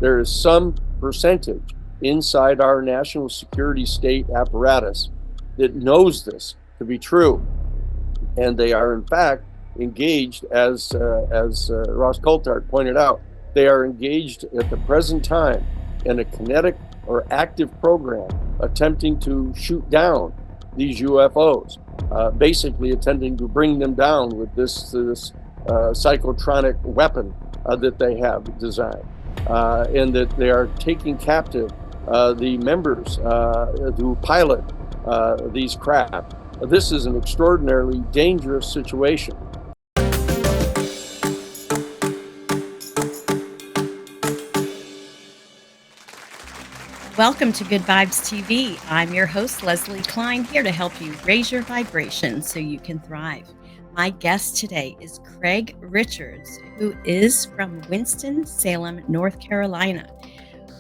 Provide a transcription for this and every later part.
there is some percentage inside our national security state apparatus that knows this to be true. And they are, in fact, engaged, as Ross Coulthard pointed out, they are engaged at the present time in a kinetic or active program attempting to shoot down these UFOs, basically attempting to bring them down with this psychotronic weapon that they have designed, and that they are taking captive the members who pilot these craft. This is an extraordinarily dangerous situation. Welcome to Good Vibes TV. I'm your host, Lesley Klein, here to help you raise your vibration so you can thrive. My guest today is Craig Richards, who is from Winston-Salem, North Carolina.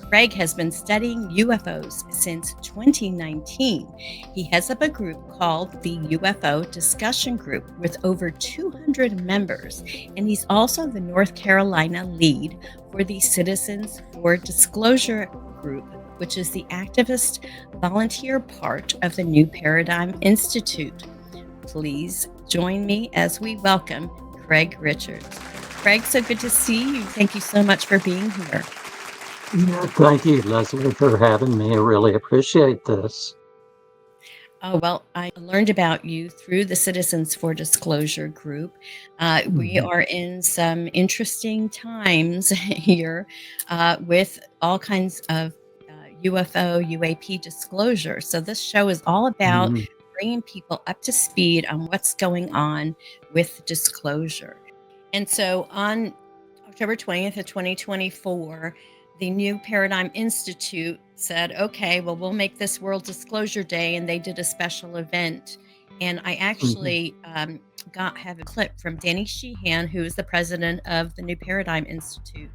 Craig has been studying UFOs since 2019. He heads up a group called the UFO Discussion Group with over 200 members, and he's also the North Carolina lead for the Citizens for Disclosure Group, which is the activist volunteer part of the New Paradigm Institute. Please join me as we welcome Craig Richards. Craig, so good to see you. Thank you so much for being here. Yeah, thank you, Lesley, for having me. I really appreciate this. Oh, well, I learned about you through the Citizens for Disclosure Group. We are in some interesting times here with all kinds of UFO, UAP disclosure. So this show is all about bringing people up to speed on what's going on with disclosure. And so on October 20th of 2024, the New Paradigm Institute said, okay, well, we'll make this World Disclosure Day, and they did a special event. And I actually have a clip from Danny Sheehan, who is the president of the New Paradigm Institute,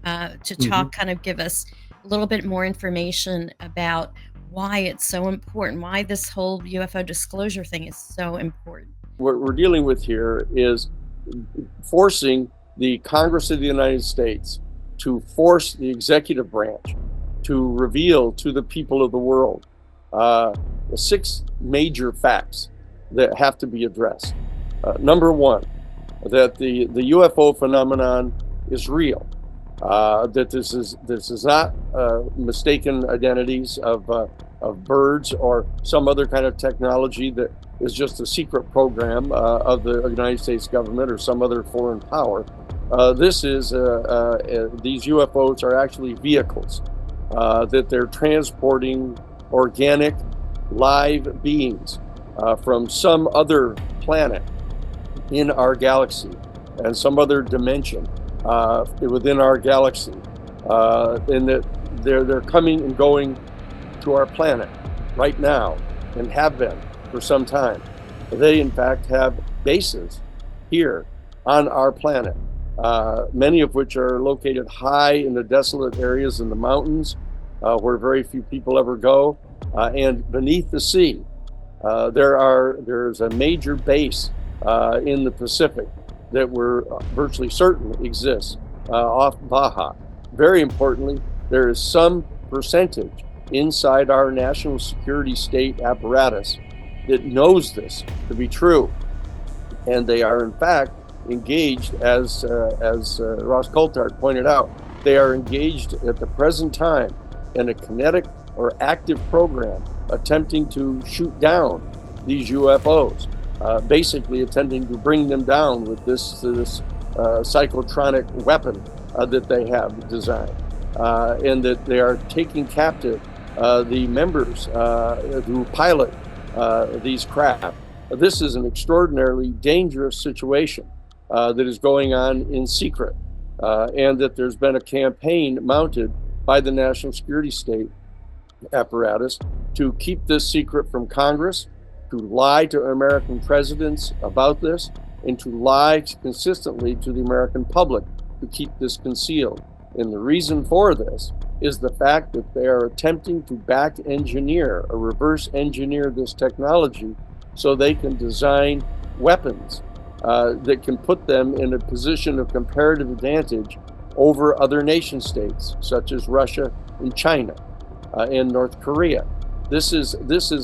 to talk, kind of give us a little bit more information about why it's so important, why this whole UFO disclosure thing is so important. What we're dealing with here is forcing the Congress of the United States to force the executive branch to reveal to the people of the world the 6 major facts that have to be addressed. Number one, that the UFO phenomenon is real. That this is not mistaken identities of birds or some other kind of technology that is just a secret program of the United States government or some other foreign power. These UFOs are actually vehicles that they're transporting organic, live beings from some other planet in our galaxy and some other dimension within our galaxy, and that they're coming and going to our planet right now and have been for some time. They in fact have bases here on our planet, many of which are located high in the desolate areas in the mountains where very few people ever go, and beneath the sea. There's a major base in the Pacific that we're virtually certain exists off Baja. Very importantly, there is some percentage inside our national security state apparatus that knows this to be true. And they are, in fact, engaged, as Ross Coulthard pointed out, they are engaged at the present time in a kinetic or active program attempting to shoot down these UFOs, basically attempting to bring them down with this psychotronic weapon that they have designed, and that they are taking captive the members who pilot these craft. This is an extraordinarily dangerous situation that is going on in secret, and that there's been a campaign mounted by the national security state apparatus to keep this secret from Congress, to lie to American presidents about this, and to lie consistently to the American public to keep this concealed. And the reason for this is the fact that they are attempting to back engineer or reverse engineer this technology so they can design weapons that can put them in a position of comparative advantage over other nation states, such as Russia and China and North Korea. This is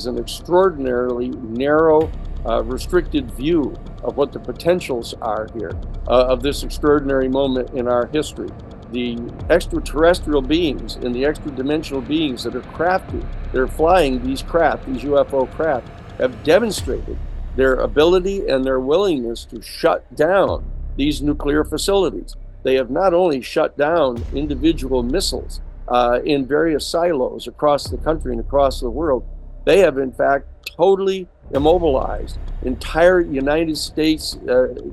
an extraordinarily narrow, restricted view of what the potentials are here, of this extraordinary moment in our history. The extraterrestrial beings and the extra-dimensional beings that are crafty, they're flying these craft, these UFO craft, have demonstrated their ability and their willingness to shut down these nuclear facilities. They have not only shut down individual missiles in various silos across the country and across the world, they have in fact totally immobilized entire United States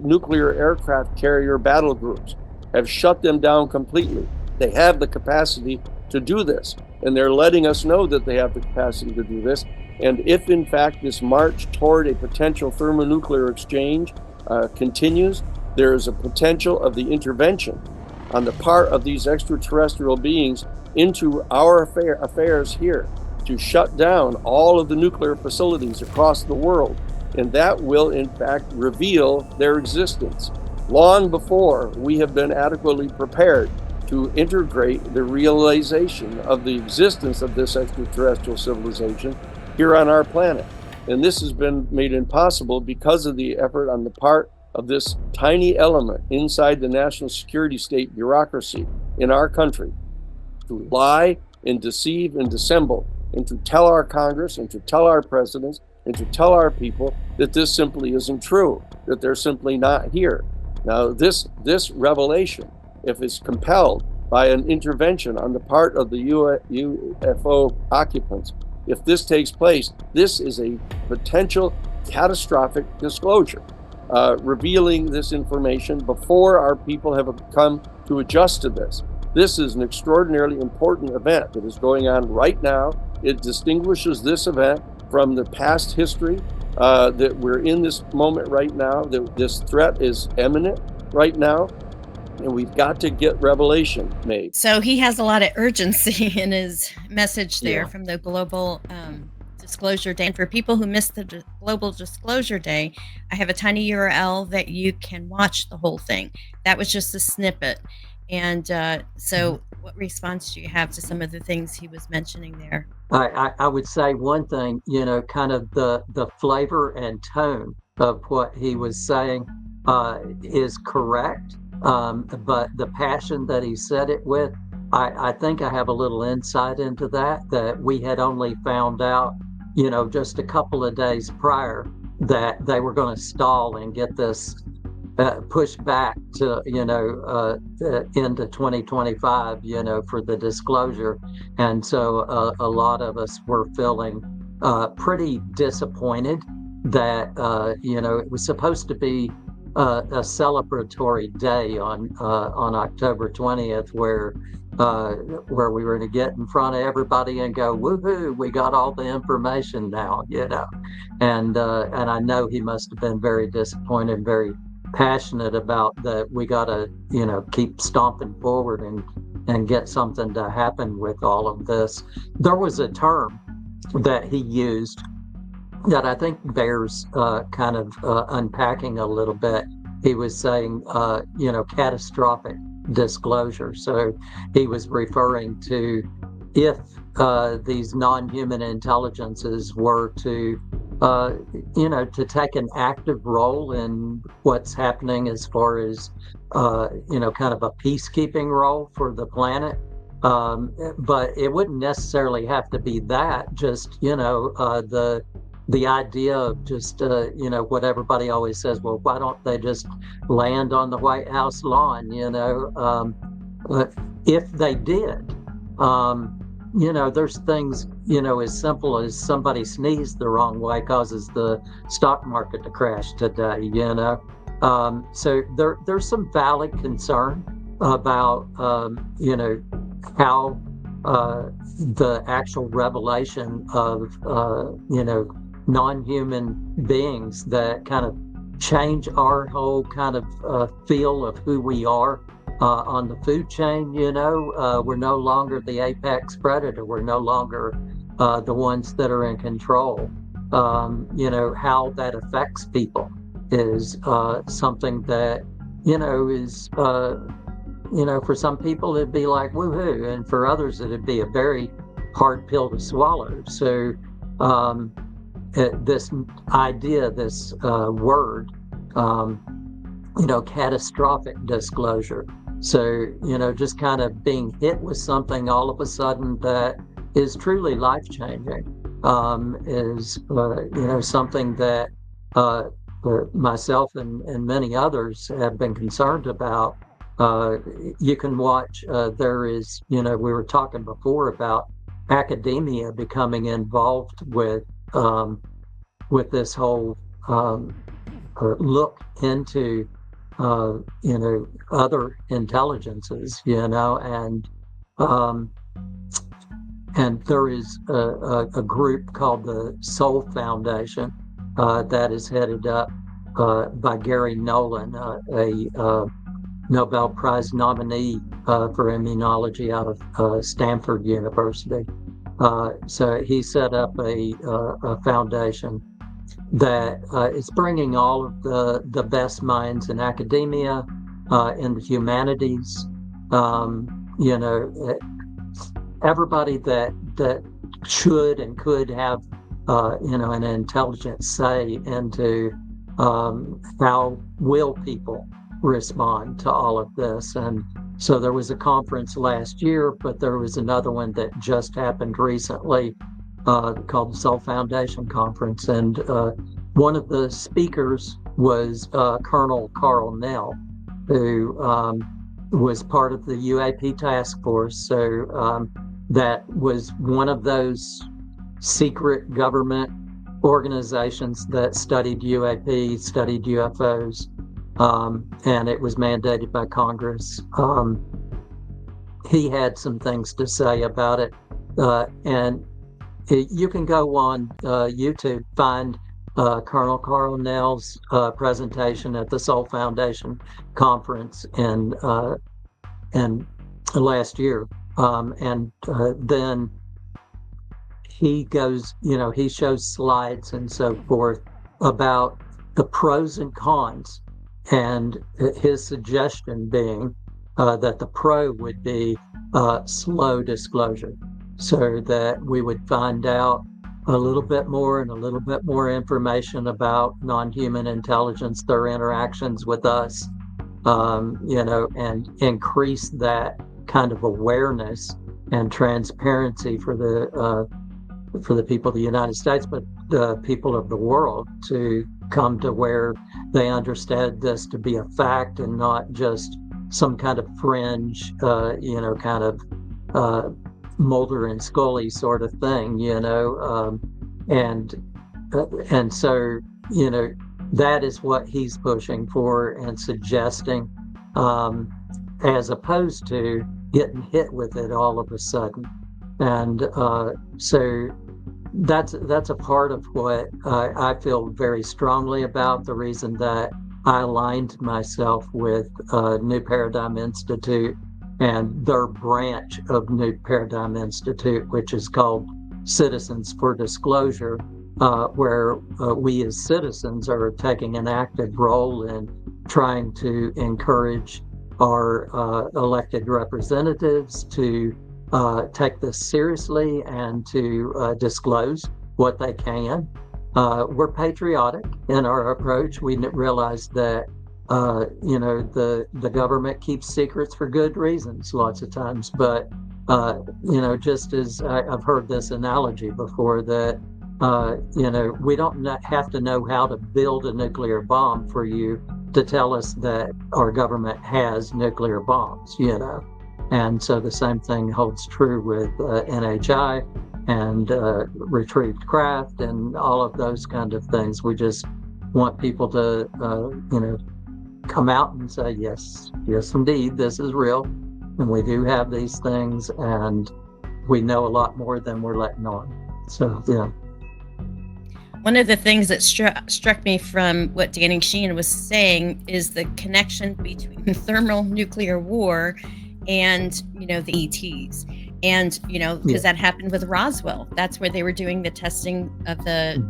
nuclear aircraft carrier battle groups, have shut them down completely. They have the capacity to do this, and they're letting us know that they have the capacity to do this. And if in fact this march toward a potential thermonuclear exchange continues, there is a potential of the intervention on the part of these extraterrestrial beings into our affairs here to shut down all of the nuclear facilities across the world. And that will in fact reveal their existence long before we have been adequately prepared to integrate the realization of the existence of this extraterrestrial civilization here on our planet. And this has been made impossible because of the effort on the part of this tiny element inside the national security state bureaucracy in our country to lie and deceive and dissemble and to tell our Congress and to tell our presidents and to tell our people that this simply isn't true, that they're simply not here. Now, this revelation, if it's compelled by an intervention on the part of the UFO occupants, if this takes place, this is a potential catastrophic disclosure, revealing this information before our people have come to adjust to this. This is an extraordinarily important event that is going on right now. It distinguishes this event from the past history that we're in this moment right now, that this threat is imminent right now, and we've got to get revelation made. So he has a lot of urgency in his message there from the Global Disclosure Day. And for people who missed the Global Disclosure Day, I have a tiny URL that you can watch the whole thing. That was just a snippet. And so what response do you have to some of the things he was mentioning there? I would say one thing, kind of the flavor and tone of what he was saying is correct. But the passion that he said it with, I think I have a little insight into that we had only found out, just a couple of days prior that they were going to stall and get this pushed back to, into 2025, for the disclosure. And so a lot of us were feeling pretty disappointed that, it was supposed to be a celebratory day on October 20th, where we were going to get in front of everybody and go, woohoo, we got all the information now, and I know he must have been very disappointed, very passionate about that. We got to, keep stomping forward and get something to happen with all of this. There was a term that he used that I think bears kind of unpacking a little bit. He was saying, catastrophic disclosure. So he was referring to if these non-human intelligences were to, to take an active role in what's happening as far as, kind of a peacekeeping role for the planet. But it wouldn't necessarily have to be that, just, the idea of just, what everybody always says, well, why don't they just land on the White House lawn, but if they did, there's things, as simple as somebody sneezed the wrong way causes the stock market to crash today, So there's some valid concern about, how the actual revelation of, non-human beings that kind of change our whole kind of feel of who we are on the food chain. We're no longer the apex predator. We're no longer the ones that are in control. How that affects people is something that, is for some people it'd be like woohoo, and for others it'd be a very hard pill to swallow. So this idea, this word, catastrophic disclosure. So, just kind of being hit with something all of a sudden that is truly life-changing, is, something that myself and many others have been concerned about. You can watch, there is, we were talking before about academia becoming involved with this whole look into other intelligences, and there is a group called the Soul Foundation that is headed up by Gary Nolan, a Nobel Prize nominee for immunology out of Stanford University. So he set up a foundation that is bringing all of the best minds in academia, in the humanities, everybody that should and could have, an intelligent say into how will people respond to all of this. And so there was a conference last year, but there was another one that just happened recently called the Soul Foundation Conference. And one of the speakers was Colonel Carl Nell, who was part of the UAP task force. So that was one of those secret government organizations that studied UAP, studied UFOs, and it was mandated by Congress. He had some things to say about it, and you can go on YouTube, find Colonel Carl Nell's presentation at the Soul Foundation conference in last year, and then he goes, he shows slides and so forth about the pros and cons, and his suggestion being that the pro would be slow disclosure, so that we would find out a little bit more and a little bit more information about non-human intelligence, their interactions with us, and increase that kind of awareness and transparency for the people of the United States, but the people of the world, to come to where they understand this to be a fact and not just some kind of fringe, kind of Mulder and Scully sort of thing, and so, that is what he's pushing for and suggesting, as opposed to getting hit with it all of a sudden. And so that's a part of what I feel very strongly about, the reason that I aligned myself with New Paradigm Institute and their branch of New Paradigm Institute, which is called Citizens for Disclosure, where we as citizens are taking an active role in trying to encourage our elected representatives to take this seriously and to disclose what they can. We're patriotic in our approach. We realize that the government keeps secrets for good reasons lots of times, but just as I've heard this analogy before, that we don't have to know how to build a nuclear bomb for you to tell us that our government has nuclear bombs, And so the same thing holds true with NHI and retrieved craft and all of those kind of things. We just want people to, come out and say, yes, indeed, this is real. And we do have these things, and we know a lot more than we're letting on. So, yeah. One of the things that struck me from what Danny Sheehan was saying is the connection between thermonuclear war and, the ETs. And, because that happened with Roswell. That's where they were doing the testing of the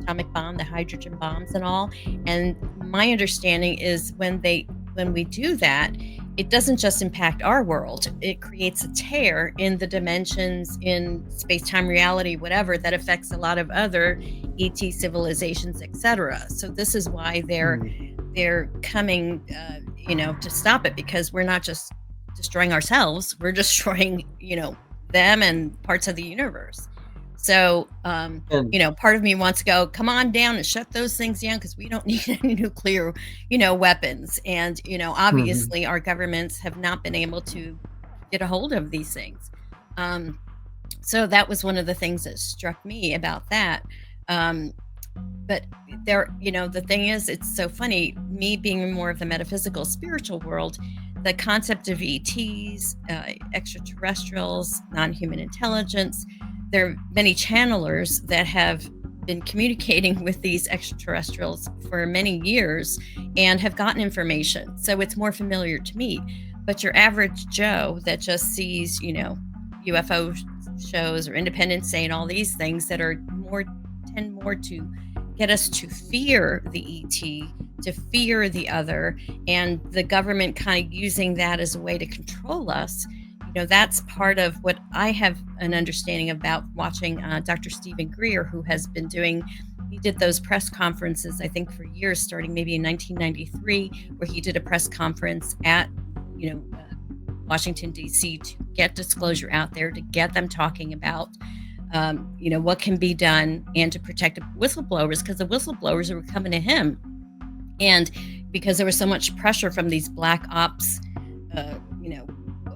atomic bomb, the hydrogen bombs and all. And my understanding is when we do that, it doesn't just impact our world. It creates a tear in the dimensions, in space-time reality, whatever, that affects a lot of other ET civilizations, etc. So this is why they're coming, to stop it, because we're not just destroying ourselves, we're destroying, them and parts of the universe. So, part of me wants to go, come on down and shut those things down, because we don't need any nuclear, weapons. And, obviously our governments have not been able to get a hold of these things. So that was one of the things that struck me about that. But there, the thing is, it's so funny, me being more of the metaphysical, spiritual world, the concept of ETs, extraterrestrials, non-human intelligence, there are many channelers that have been communicating with these extraterrestrials for many years and have gotten information. So it's more familiar to me. But your average Joe that just sees, UFO shows or Independence Day and all these things that are tend more to get us to fear the ET, to fear the other, and the government kind of using that as a way to control us. That's part of what I have an understanding about watching Dr. Stephen Greer, who has been he did those press conferences, I think, for years, starting maybe in 1993, where he did a press conference at, Washington, D.C. to get disclosure out there, to get them talking about, what can be done, and to protect whistleblowers, because the whistleblowers were coming to him. And because there was so much pressure from these black ops,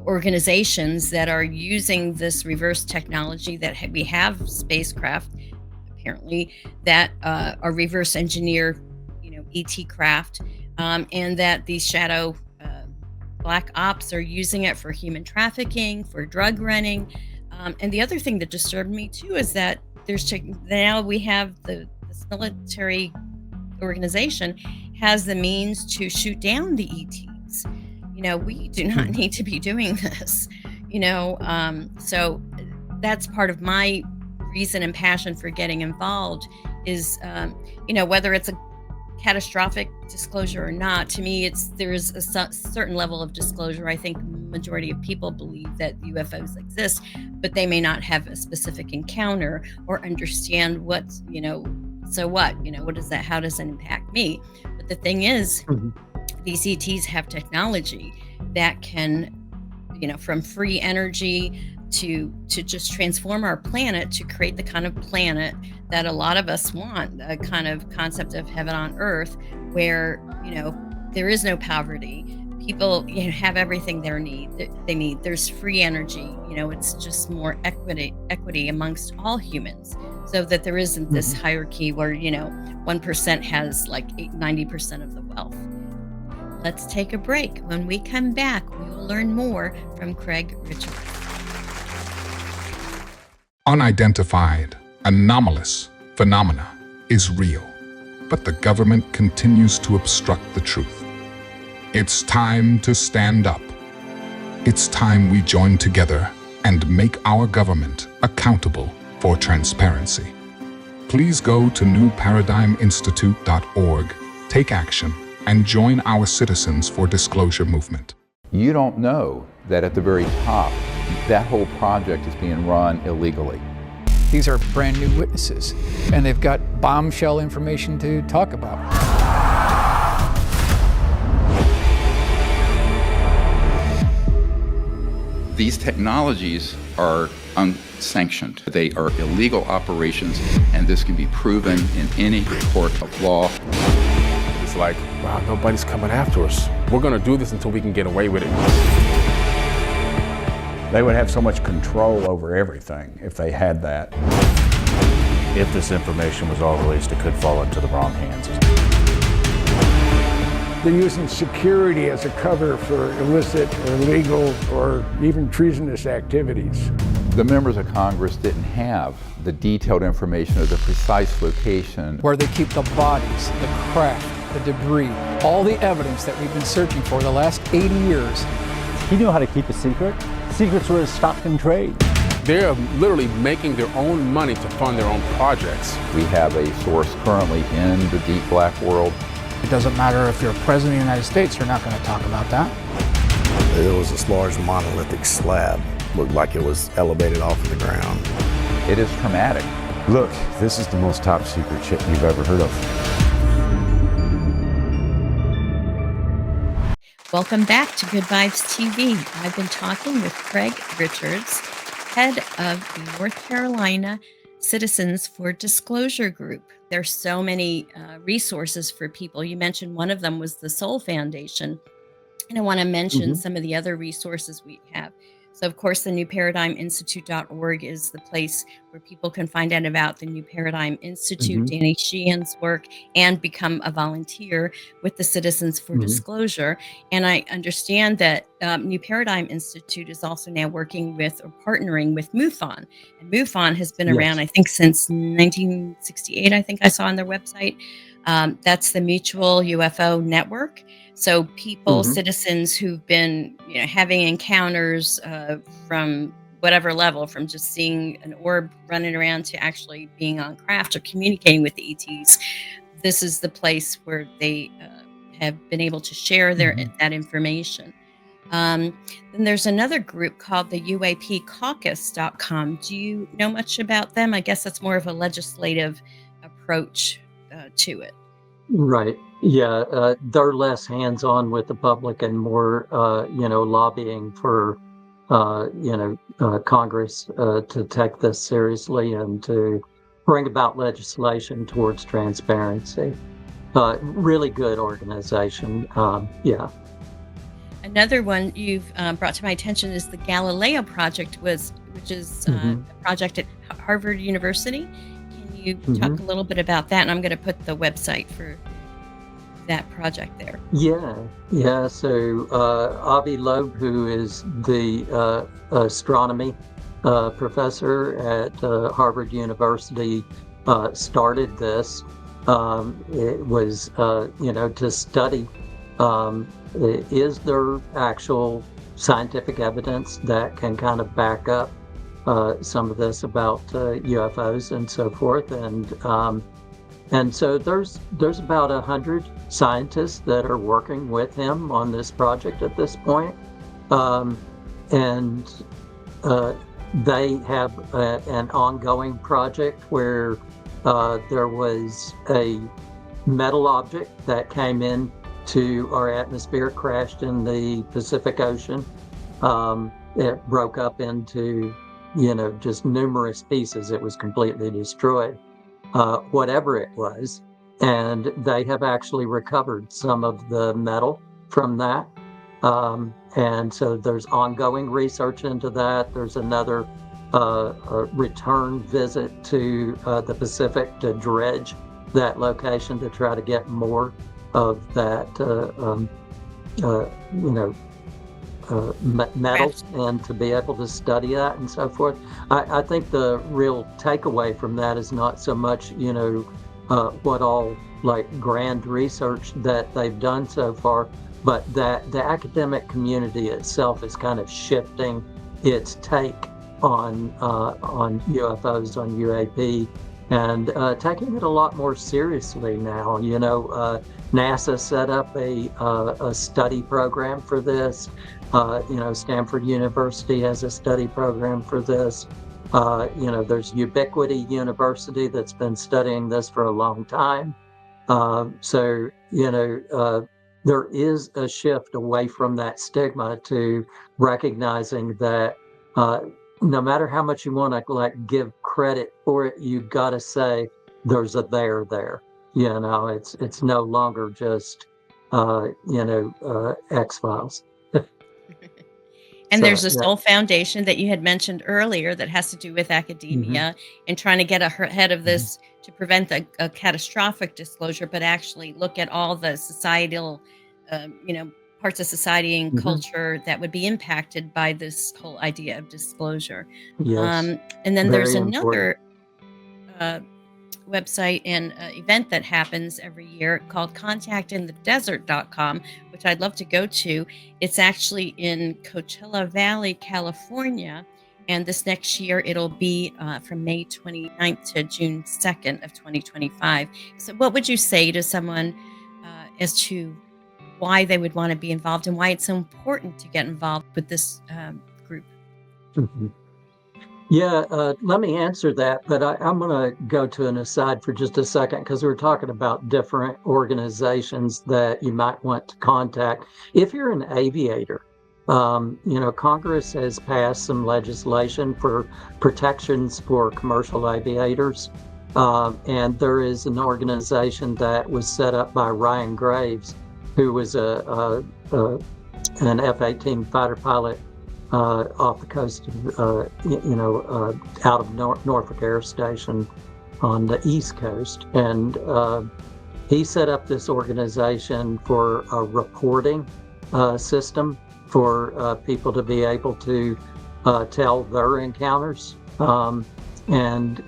organizations that are using this reverse technology, that we have spacecraft, apparently, that are reverse engineer, ET craft, and that these shadow black ops are using it for human trafficking, for drug running. And the other thing that disturbed me too is that now we have this military organization has the means to shoot down the ETs. We do not need to be doing this, so that's part of my reason and passion for getting involved is, whether it's a catastrophic disclosure or not, to me, there's a certain level of disclosure. I think majority of people believe that UFOs exist, but they may not have a specific encounter or understand what's, so what, what is that? How does it impact me? But the thing is, these ETs have technology that can, from free energy to just transform our planet to create the kind of planet that a lot of us want, a kind of concept of heaven on earth, where, there is no poverty. People have everything they need. There's free energy. It's just more equity amongst all humans, so that there isn't this hierarchy where, 1% has like 90% of the wealth. Let's take a break. When we come back, we will learn more from Craig Richards. Unidentified, anomalous phenomena is real, but the government continues to obstruct the truth. It's time to stand up. It's time we join together and make our government accountable for transparency. Please go to newparadigminstitute.org, take action, and join our Citizens for Disclosure movement. You don't know that at the very top, that whole project is being run illegally. These are brand new witnesses, and they've got bombshell information to talk about. These technologies are unsanctioned. They are illegal operations, and this can be proven in any court of law. It's like, wow, nobody's coming after us. We're going to do this until we can get away with it. They would have so much control over everything if they had that. If this information was all released, it could fall into the wrong hands. They're using security as a cover for illicit or illegal or even treasonous activities. The members of Congress didn't have the detailed information of the precise location. Where they keep the bodies, the craft, the debris, all the evidence that we've been searching for the last 80 years. He knew how to keep a secret. Secrets were his stock in trade. They're literally making their own money to fund their own projects. We have a source currently in the deep black world. It doesn't matter if you're president of the United States, you're not going to talk about that. There was this large monolithic slab, looked like it was elevated off of the ground. It is traumatic. Look, this is the most top secret shit you've ever heard of. Welcome back to Good Vibes TV. I've been talking with Craig Richards, head of the North Carolina Citizens for Disclosure Group. There's so many resources for people. You mentioned one of them was the Soul Foundation. And I want to mention some of the other resources we have. So, of course, the newparadigminstitute.org is the place where people can find out about the New Paradigm Institute, Danny Sheehan's work, and become a volunteer with the Citizens for Disclosure. And I understand that New Paradigm Institute is also now working with or partnering with MUFON. And MUFON has been around, I think, since 1968, I think I saw on their website. That's the Mutual UFO Network. So people, citizens who've been having encounters from whatever level, from just seeing an orb running around to actually being on craft or communicating with the ETs, this is the place where they have been able to share that information. Then there's another group called the UAP caucus.com. Do you know much about them? I guess that's more of a legislative approach to it. Right. Yeah. They're less hands-on with the public and more, lobbying for, Congress to take this seriously and to bring about legislation towards transparency. Really good organization. Yeah. Another one you've brought to my attention is the Galileo Project, which is a project at Harvard University. You talk a little bit about that, and I'm going to put the website for that project there. Yeah. So Avi Loeb, who is the astronomy professor at Harvard University, started this. It was, to study, is there actual scientific evidence that can kind of back up some of this about UFOs and so forth, and so there's about 100 scientists that are working with him on this project at this point, and they have an ongoing project where there was a metal object that came in to our atmosphere, crashed in the Pacific Ocean. It broke up into just numerous pieces. It was completely destroyed, whatever it was. And they have actually recovered some of the metal from that. And so there's ongoing research into that. There's another return visit to the Pacific to dredge that location to try to get more of that, metal, and to be able to study that and so forth. I think the real takeaway from that is not so much, what all grand research that they've done so far, but that the academic community itself is kind of shifting its take on UFOs, on UAP, and taking it a lot more seriously now. NASA set up a study program for this. Stanford University has a study program for this. There's Ubiquity University that's been studying this for a long time. So there is a shift away from that stigma to recognizing that no matter how much you want to give credit for it, you got to say there's a there there. It's no longer just X-Files. And there's a Soul Foundation that you had mentioned earlier that has to do with academia and trying to get ahead of this to prevent a catastrophic disclosure, but actually look at all the societal, parts of society and culture that would be impacted by this whole idea of disclosure. Yes. And then there's another website and event that happens every year called contactinthedesert.com, which I'd love to go to. It's actually in Coachella Valley, California, and this next year it'll be from May 29th to June 2nd of 2025. So what would you say to someone as to why they would want to be involved and why it's so important to get involved with this group. Mm-hmm. Yeah, let me answer that, but I'm going to go to an aside for just a second because we're talking about different organizations that you might want to contact. If you're an aviator, Congress has passed some legislation for protections for commercial aviators, and there is an organization that was set up by Ryan Graves, who was an F-18 fighter pilot off the coast of, out of Norfolk Air Station on the East Coast. And he set up this organization for a reporting system for people to be able to tell their encounters. And,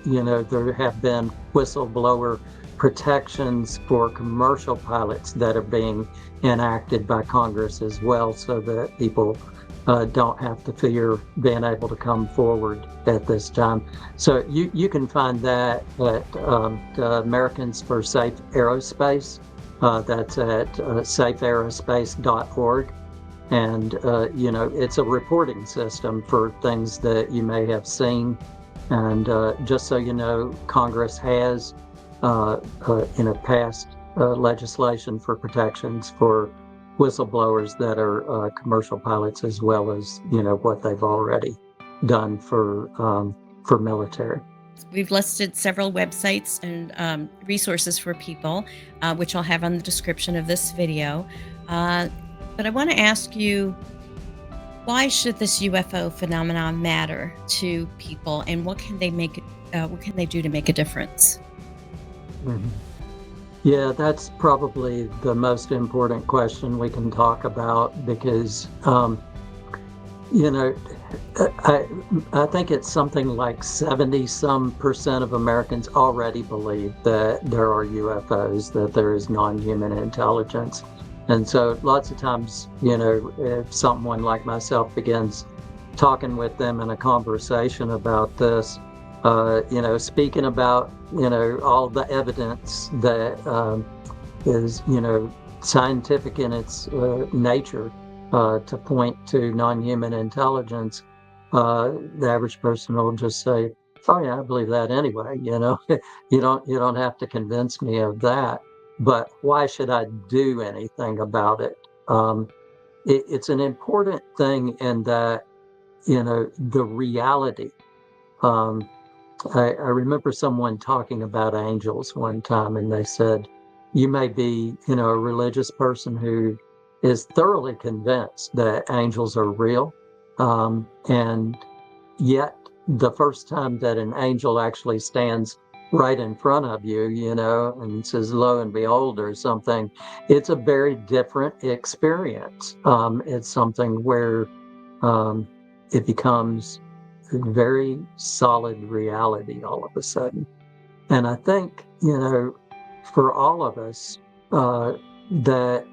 there have been whistleblower protections for commercial pilots that are being enacted by Congress as well, so that people don't have to fear being able to come forward at this time. So you can find that at the Americans for Safe Aerospace. That's at safeaerospace.org. And, it's a reporting system for things that you may have seen. And just so you know, Congress has, passed legislation for protections for whistleblowers that are commercial pilots, as well as what they've already done for military. We've listed several websites and resources for people, which I'll have on the description of this video. But I want to ask you, why should this UFO phenomenon matter to people, and what can they do to make a difference? Mm-hmm. Yeah, that's probably the most important question we can talk about because, I think it's something like 70% of Americans already believe that there are UFOs, that there is non-human intelligence. And so lots of times, if someone like myself begins talking with them in a conversation about this, speaking about, all the evidence that is, scientific in its nature to point to non-human intelligence, the average person will just say, "Oh yeah, I believe that anyway." You don't have to convince me of that. But why should I do anything about it? It's an important thing in that, the reality. I remember someone talking about angels one time, and they said, you may be, a religious person who is thoroughly convinced that angels are real. And yet the first time that an angel actually stands right in front of you, and says, lo and behold, or something, it's a very different experience. It's something where it becomes very solid reality all of a sudden. And I think, for all of us, that,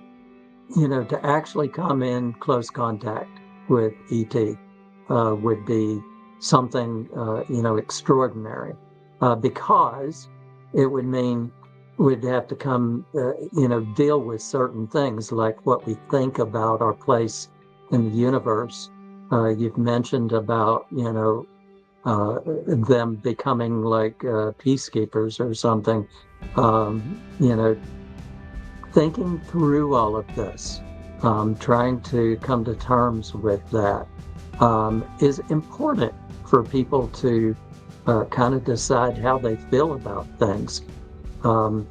to actually come in close contact with ET would be something, extraordinary, because it would mean we'd have to come, deal with certain things like what we think about our place in the universe. You've mentioned about, them becoming like peacekeepers or something. Thinking through all of this, trying to come to terms with that is important for people to kind of decide how they feel about things. And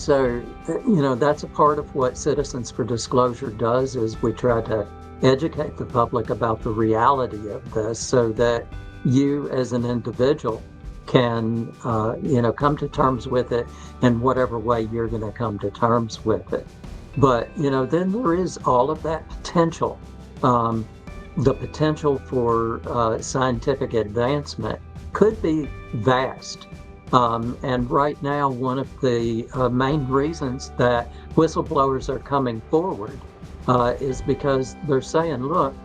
so, that's a part of what Citizens for Disclosure does, is we try to educate the public about the reality of this so that you as an individual can, come to terms with it in whatever way you're going to come to terms with it. But, then there is all of that potential, the potential for scientific advancement could be vast. And right now, one of the main reasons that whistleblowers are coming forward is because they're saying, look,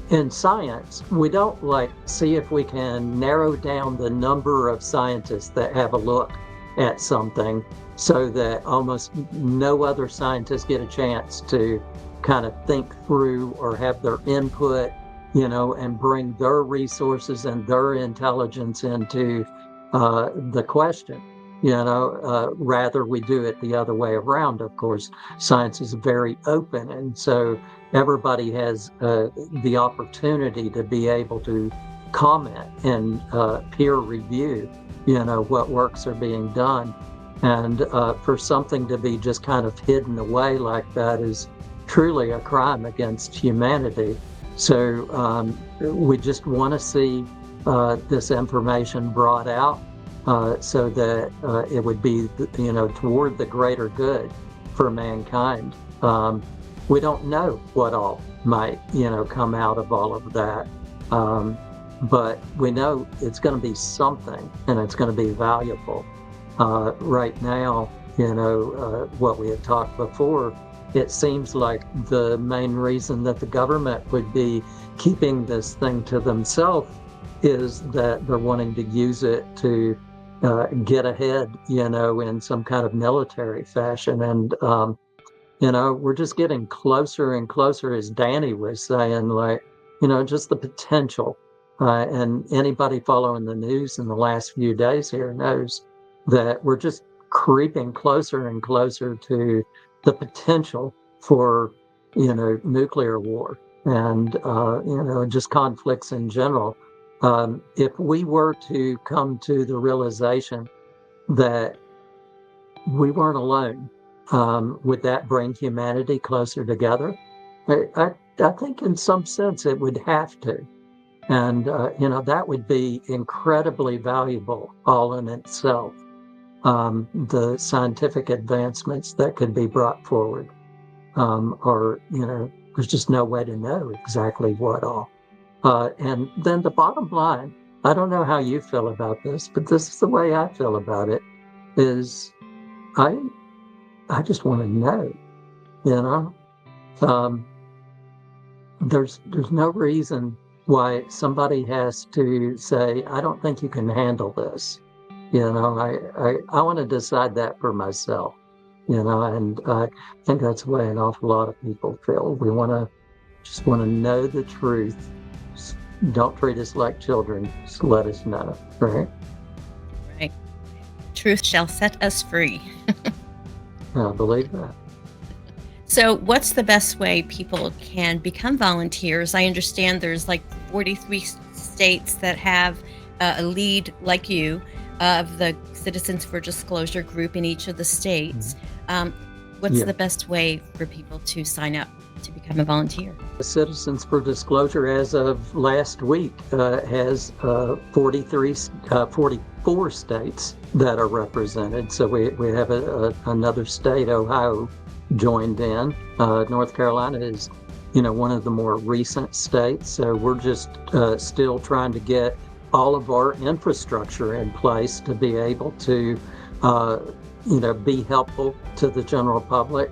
in science, we don't see if we can narrow down the number of scientists that have a look at something so that almost no other scientists get a chance to kind of think through or have their input, and bring their resources and their intelligence into the question. Rather we do it the other way around. Of course, science is very open, and so everybody has the opportunity to be able to comment and peer review, what works are being done. And for something to be just kind of hidden away like that is truly a crime against humanity. So we just want to see this information brought out so that it would be, toward the greater good for mankind. We don't know what all might, come out of all of that. But we know it's going to be something, and it's going to be valuable. Right now, what we had talked before, it seems like the main reason that the government would be keeping this thing to themselves is that they're wanting to use it to get ahead, in some kind of military fashion. And, we're just getting closer and closer, as Danny was saying, just the potential. And anybody following the news in the last few days here knows that we're just creeping closer and closer to the potential for, nuclear war and, just conflicts in general. If we were to come to the realization that we weren't alone, would that bring humanity closer together? I think in some sense it would have to. And, that would be incredibly valuable all in itself. The scientific advancements that could be brought forward, or, there's just no way to know exactly what all. And then the bottom line, I don't know how you feel about this, but this is the way I feel about it, is I just want to know, there's no reason why somebody has to say, I don't think you can handle this. I want to decide that for myself, and I think that's the way an awful lot of people feel. We just want to know the truth. Just don't treat us like children. Just let us know, right? Right. Truth shall set us free. I believe that. So what's the best way people can become volunteers? I understand there's like 43 states that have a lead like you of the Citizens for Disclosure group in each of the states. What's the best way for people to sign up to become a volunteer? The Citizens for Disclosure, as of last week, has 44 states that are represented. So we have another state, Ohio, joined in. North Carolina is, one of the more recent states. So we're just still trying to get all of our infrastructure in place to be able to, be helpful to the general public.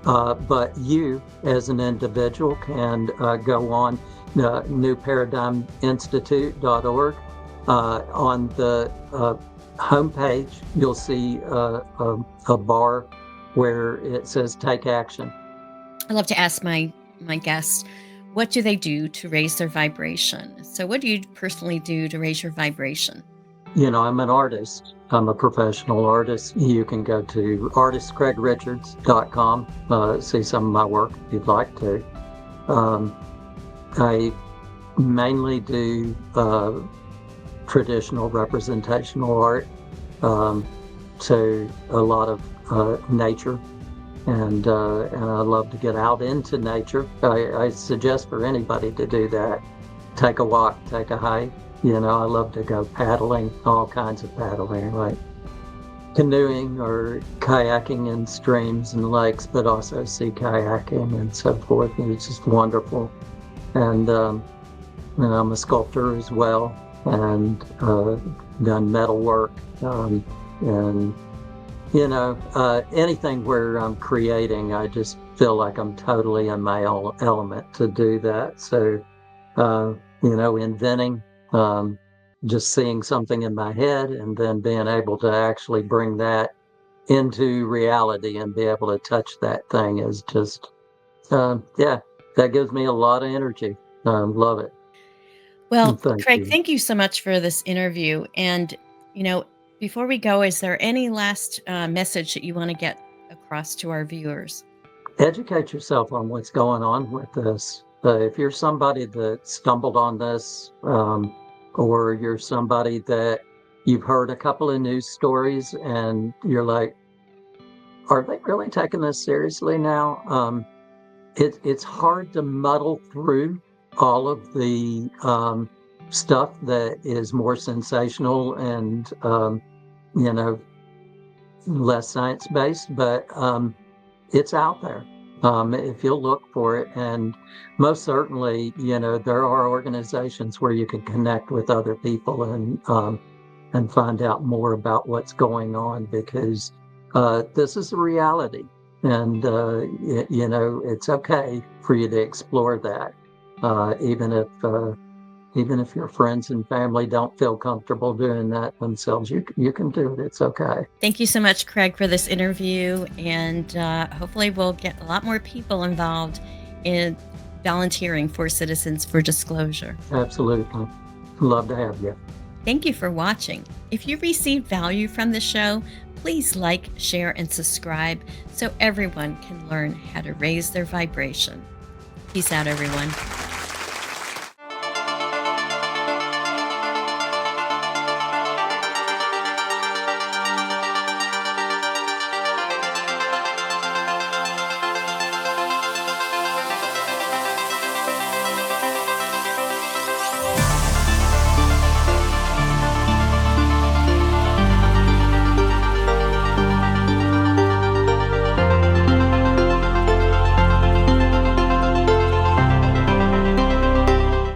But you, as an individual, can go on newparadigminstitute.org. On the homepage, you'll see a bar where it says Take Action. I love to ask my guests, what do they do to raise their vibration? So what do you personally do to raise your vibration? I'm an artist. I'm a professional artist. You can go to artistcraigrichards.com, see some of my work if you'd like to. I mainly do traditional representational art, so a lot of nature, and I love to get out into nature. I suggest for anybody to do that. Take a walk, take a hike. I love to go paddling, all kinds of paddling, like canoeing or kayaking in streams and lakes, but also sea kayaking and so forth. And it's just wonderful. And I'm a sculptor as well, and done metal work, and anything where I'm creating, I just feel like I'm totally in my element to do that. So, inventing, just seeing something in my head and then being able to actually bring that into reality and be able to touch that thing is just, that gives me a lot of energy. Love it. Well, Thank Craig, you. thank you so much for this interview. And, before we go, is there any last message that you want to get across to our viewers? Educate yourself on what's going on with this. If you're somebody that stumbled on this, or you're somebody that you've heard a couple of news stories and you're like, are they really taking this seriously now? It's hard to muddle through all of the stuff that is more sensational and, less science-based, but it's out there. If you'll look for it, and most certainly, there are organizations where you can connect with other people and find out more about what's going on, because this is a reality, and it's okay for you to explore that, even if your friends and family don't feel comfortable doing that themselves. You can do it. It's okay. Thank you so much, Craig, for this interview. And hopefully we'll get a lot more people involved in volunteering for Citizens for Disclosure. Absolutely. Love to have you. Thank you for watching. If you received value from the show, please like, share, and subscribe so everyone can learn how to raise their vibration. Peace out, everyone.